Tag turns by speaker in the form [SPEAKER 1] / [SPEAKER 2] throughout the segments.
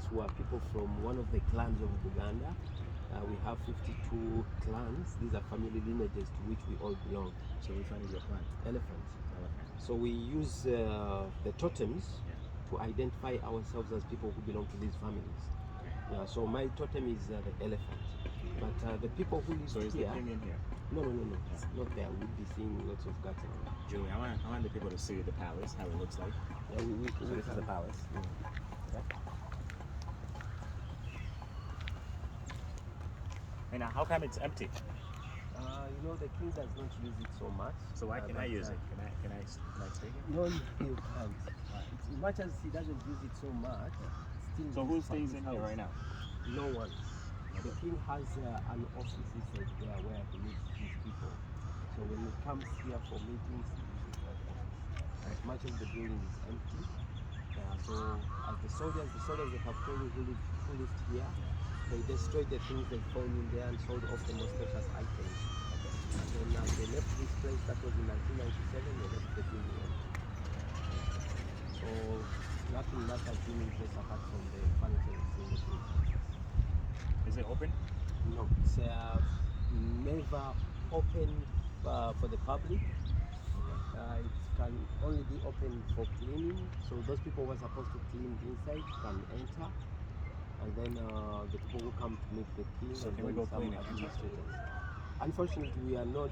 [SPEAKER 1] who are people from one of the clans of Buganda. We have 52 clans. These are family lineages to which we all belong.
[SPEAKER 2] So which one is your clan?
[SPEAKER 1] Elephant.
[SPEAKER 2] Elephant.
[SPEAKER 1] So we use the totems to identify ourselves as people who belong to these families. Yeah, so my totem is the elephant. But the people who live
[SPEAKER 2] So is
[SPEAKER 1] here...
[SPEAKER 2] the king in here?
[SPEAKER 1] No. It's not there. We'll be seeing lots of cattle.
[SPEAKER 2] Julie, I want the people to see the palace, how it looks like.
[SPEAKER 1] Yeah,
[SPEAKER 2] so this is the palace.
[SPEAKER 1] Yeah.
[SPEAKER 2] Okay. And how come it's empty?
[SPEAKER 1] You know, the king does not use it so much.
[SPEAKER 2] So why can I use it? Can I take it?
[SPEAKER 1] No, you can't. As much as he doesn't use it so much, still.
[SPEAKER 2] So who stays in here right now?
[SPEAKER 1] No one. The king has an office inside there where he meets his people. So when he comes here for meetings, he uses that office. As much as the building is empty, so as the soldiers they have told me who lived here, they destroyed the things they found in there and sold off the most precious items. And then they left this place, that was in 1997, they left the building empty. So nothing much has been in place apart from the furniture in the place.
[SPEAKER 2] Is it open?
[SPEAKER 1] No, it's never open for the public. It can only be open for cleaning. So those people who are supposed to clean inside can enter. And then the people who come to meet the king.
[SPEAKER 2] So
[SPEAKER 1] and
[SPEAKER 2] can we
[SPEAKER 1] then
[SPEAKER 2] go
[SPEAKER 1] some
[SPEAKER 2] clean it?
[SPEAKER 1] administrators. Unfortunately, we are not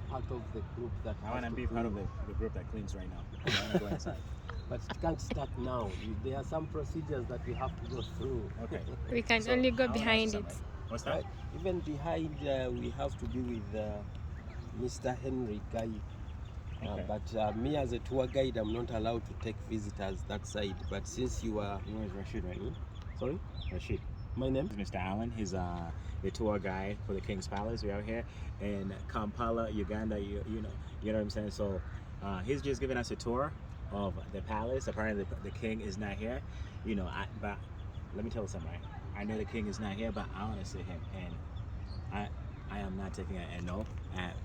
[SPEAKER 1] part of the group that
[SPEAKER 2] I want to be part of the group that cleans right now. I want to go inside.
[SPEAKER 1] But it can't start now. There are some procedures that we have to go through.
[SPEAKER 2] Okay.
[SPEAKER 3] We can only go behind it.
[SPEAKER 2] What's that?
[SPEAKER 1] Even behind, we have to be with Mr. Henry Guy.
[SPEAKER 2] Okay.
[SPEAKER 1] But me as a tour guide, I'm not allowed to take visitors that side. But since you are...
[SPEAKER 2] Your name is Rashid, right?
[SPEAKER 1] Sorry?
[SPEAKER 2] Rashid.
[SPEAKER 1] My name?
[SPEAKER 2] This is Mr. Allen. He's the tour guide for the King's Palace. We're out here in Kampala, Uganda. You know what I'm saying? So he's just giving us a tour of the palace. Apparently the king is not here. You know, but let me tell you something. Right? I know the king is not here, but I want to see him, and I am not taking it. And no,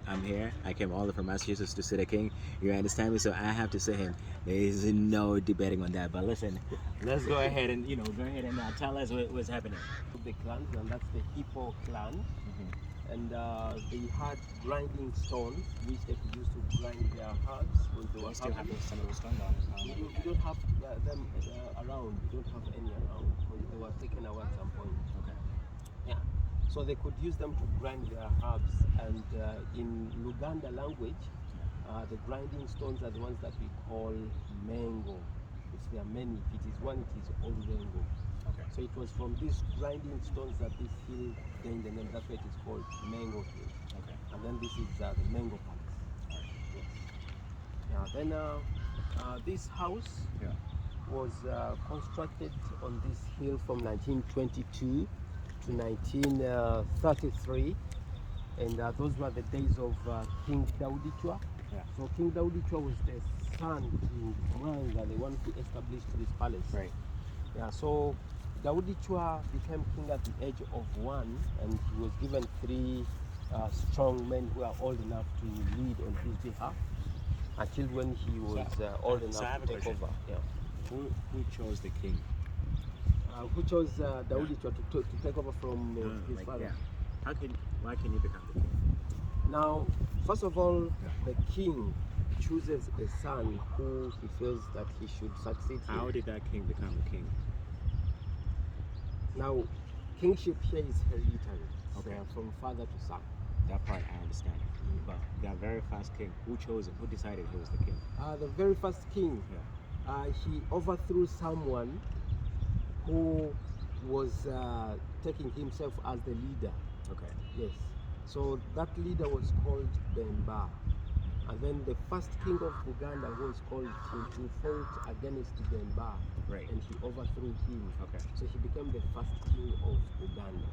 [SPEAKER 2] I'm here. I came all the way from Massachusetts to see the king. You understand me? So I have to see him. There is no debating on that. But listen, let's go ahead and tell us what's happening.
[SPEAKER 1] The clans, and that's the Hippo clan.
[SPEAKER 2] Mm-hmm.
[SPEAKER 1] And they had grinding stones, which they could use to grind their herbs when they were
[SPEAKER 2] Still have
[SPEAKER 1] harvesting.
[SPEAKER 2] some of those stones on.
[SPEAKER 1] You don't have them around. You don't have any around. They were taken away at some point.
[SPEAKER 2] Okay.
[SPEAKER 1] Yeah. So they could use them to grind their herbs. And in Luganda language, the grinding stones are the ones that we call mango. If there are many, if it is one, it is Olurengo.
[SPEAKER 2] Okay.
[SPEAKER 1] So it was from these grinding stones that this hill gained the name. That's why it is called Mango Hill.
[SPEAKER 2] Okay.
[SPEAKER 1] And then this is the Mango Palace. Yes. Yeah. Then this house was constructed on this hill from 1922 to 1933, and those were the days of King Daudichwa.
[SPEAKER 2] Yeah.
[SPEAKER 1] So King Daudichwa was the son to Mwanga, the one who established this palace.
[SPEAKER 2] Right.
[SPEAKER 1] Yeah. So Daudichwa became king at the age of 1, and he was given 3 strong men who are old enough to lead on his behalf until when he was old enough to take over. Yeah.
[SPEAKER 2] Who chose the king?
[SPEAKER 1] Who chose Daudichwa to take over from his father?
[SPEAKER 2] Yeah. Why can you become the king?
[SPEAKER 1] Now, first of all, the king chooses a son who he feels that he should succeed him.
[SPEAKER 2] How did that king become a king?
[SPEAKER 1] Now, kingship here is hereditary,
[SPEAKER 2] Okay.
[SPEAKER 1] from father to son.
[SPEAKER 2] That part I understand. But that very first king, who chose him? Who decided he was the king?
[SPEAKER 1] The very first king, he overthrew someone who was taking himself as the leader.
[SPEAKER 2] Okay.
[SPEAKER 1] Yes. So that leader was called Bemba. And then the first king of Buganda was called Chintu, fought against Bemba.
[SPEAKER 2] Right.
[SPEAKER 1] And he overthrew him.
[SPEAKER 2] Okay.
[SPEAKER 1] So he became the first king of Buganda.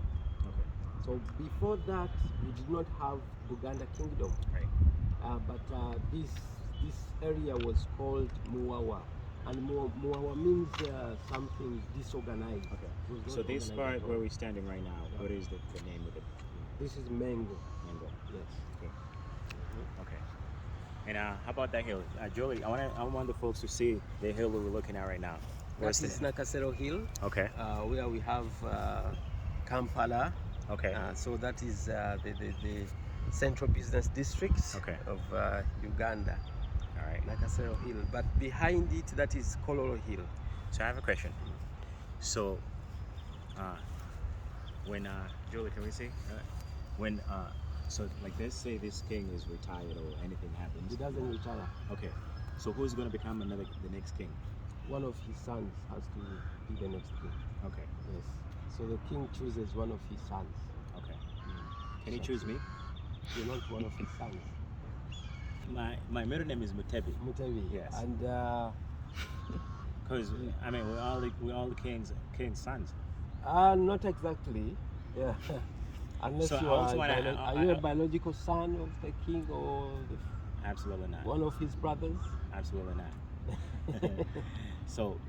[SPEAKER 2] Okay.
[SPEAKER 1] So before that, we did not have Buganda kingdom.
[SPEAKER 2] Right.
[SPEAKER 1] But this area was called Muwawa. And Muwawa means something disorganized.
[SPEAKER 2] Okay. So this part where we're standing right now, what is the name of it?
[SPEAKER 1] This is Mango.
[SPEAKER 2] Mango.
[SPEAKER 1] Yes.
[SPEAKER 2] Okay. Okay. And how about that hill? Julie, I want the folks to see the hill that we're looking at right now. Where's
[SPEAKER 1] That is
[SPEAKER 2] the-
[SPEAKER 1] Nakasero Hill,
[SPEAKER 2] Okay.
[SPEAKER 1] where we have Kampala.
[SPEAKER 2] Okay.
[SPEAKER 1] So that is the central business districts
[SPEAKER 2] Okay.
[SPEAKER 1] of Uganda,
[SPEAKER 2] All right.
[SPEAKER 1] Nakasero Hill. But behind it, that is Kololo Hill.
[SPEAKER 2] So I have a question. So, when Julie, can we see? When so like this, say this king is retired or anything happens.
[SPEAKER 1] He doesn't retire.
[SPEAKER 2] Okay. So who's gonna become the next king?
[SPEAKER 1] One of his sons has to be the next king.
[SPEAKER 2] Okay.
[SPEAKER 1] Yes. So the king chooses one of his sons.
[SPEAKER 2] Okay. Can he choose me?
[SPEAKER 1] You're not one of his sons.
[SPEAKER 2] My middle name is Mutebi.
[SPEAKER 1] Mutebi.
[SPEAKER 2] Yes.
[SPEAKER 1] And
[SPEAKER 2] Because I mean we're all the king's sons.
[SPEAKER 1] not exactly. Yeah. Unless
[SPEAKER 2] So
[SPEAKER 1] you
[SPEAKER 2] I also wanna-
[SPEAKER 1] are you a biological son of the king or
[SPEAKER 2] Absolutely not.
[SPEAKER 1] one of his brothers?
[SPEAKER 2] Absolutely not. So.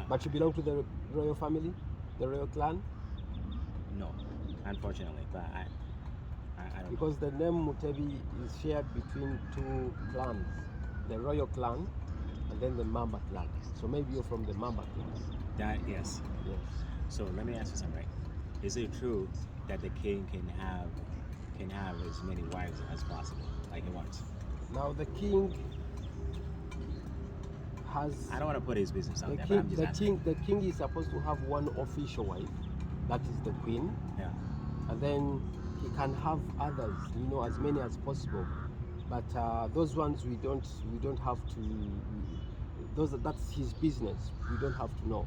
[SPEAKER 1] But you belong to the royal family, the royal clan,
[SPEAKER 2] No, unfortunately, but I don't know.
[SPEAKER 1] because the name Mutebi is shared between two clans, the royal clan and then the Mamba clan. So maybe you're from the Mamba clan.
[SPEAKER 2] That yes.
[SPEAKER 1] Yes.
[SPEAKER 2] So let me ask you something. Right? Is it true that the king can have as many wives as possible, like he wants?
[SPEAKER 1] Now the king has
[SPEAKER 2] I don't want to put his business out
[SPEAKER 1] the
[SPEAKER 2] there, but
[SPEAKER 1] king.
[SPEAKER 2] I'm just asking.
[SPEAKER 1] The king is supposed to have one official wife, that is the queen,
[SPEAKER 2] Yeah.
[SPEAKER 1] and then he can have others, as many as possible. But those ones we don't have to. That's his business. We don't have to know.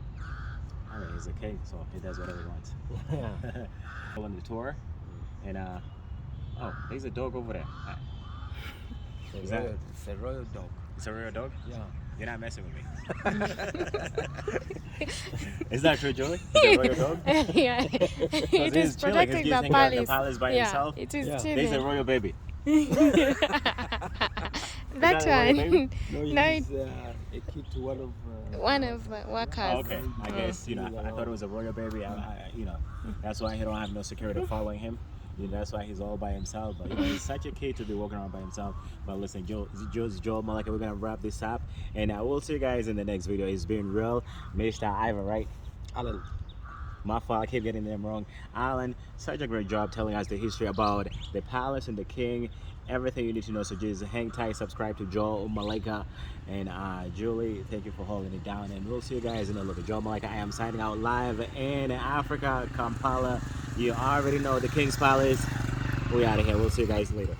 [SPEAKER 2] I mean, he's a king, so he does whatever he wants.
[SPEAKER 1] Yeah.
[SPEAKER 2] Go on the tour, and oh, there's a dog over there. Is that-
[SPEAKER 1] It's a royal dog.
[SPEAKER 2] It's a real dog.
[SPEAKER 1] Yeah.
[SPEAKER 2] You're not messing with me. Is that true, Julie? Is a royal dog?
[SPEAKER 3] Yeah, it
[SPEAKER 2] he's
[SPEAKER 3] is
[SPEAKER 2] chilling,
[SPEAKER 3] protecting
[SPEAKER 2] he's
[SPEAKER 3] the
[SPEAKER 2] just hanging out in the
[SPEAKER 3] palace.
[SPEAKER 2] palace by
[SPEAKER 3] Yeah,
[SPEAKER 2] himself.
[SPEAKER 3] it is
[SPEAKER 1] Yeah.
[SPEAKER 2] There's a
[SPEAKER 3] chilling.
[SPEAKER 2] royal baby.
[SPEAKER 3] That
[SPEAKER 2] Is that a royal baby?
[SPEAKER 3] one.
[SPEAKER 1] No,
[SPEAKER 3] No,
[SPEAKER 1] he's a kid to one of
[SPEAKER 3] One of the workers.
[SPEAKER 2] Oh, okay. I
[SPEAKER 3] Mm.
[SPEAKER 2] guess I thought it was a royal baby. That's why he don't have no security following him. That's why he's all by himself. But he's such a kid to be walking around by himself. But listen, Joe, Malaika, we're gonna wrap this up, and I will see you guys in the next video. It's been real, Mr. Ivan, right?
[SPEAKER 1] Alan.
[SPEAKER 2] My fault, I keep getting them wrong. Alan, such a great job telling us the history about the palace and the king, everything you need to know. So just hang tight, subscribe to Joe, Malaika, and Julie. Thank you for holding it down, and we'll see you guys in a little bit. Joe, Malaika, I am signing out live in Africa, Kampala. You already know the King's Palace. We out of here. We'll see you guys later.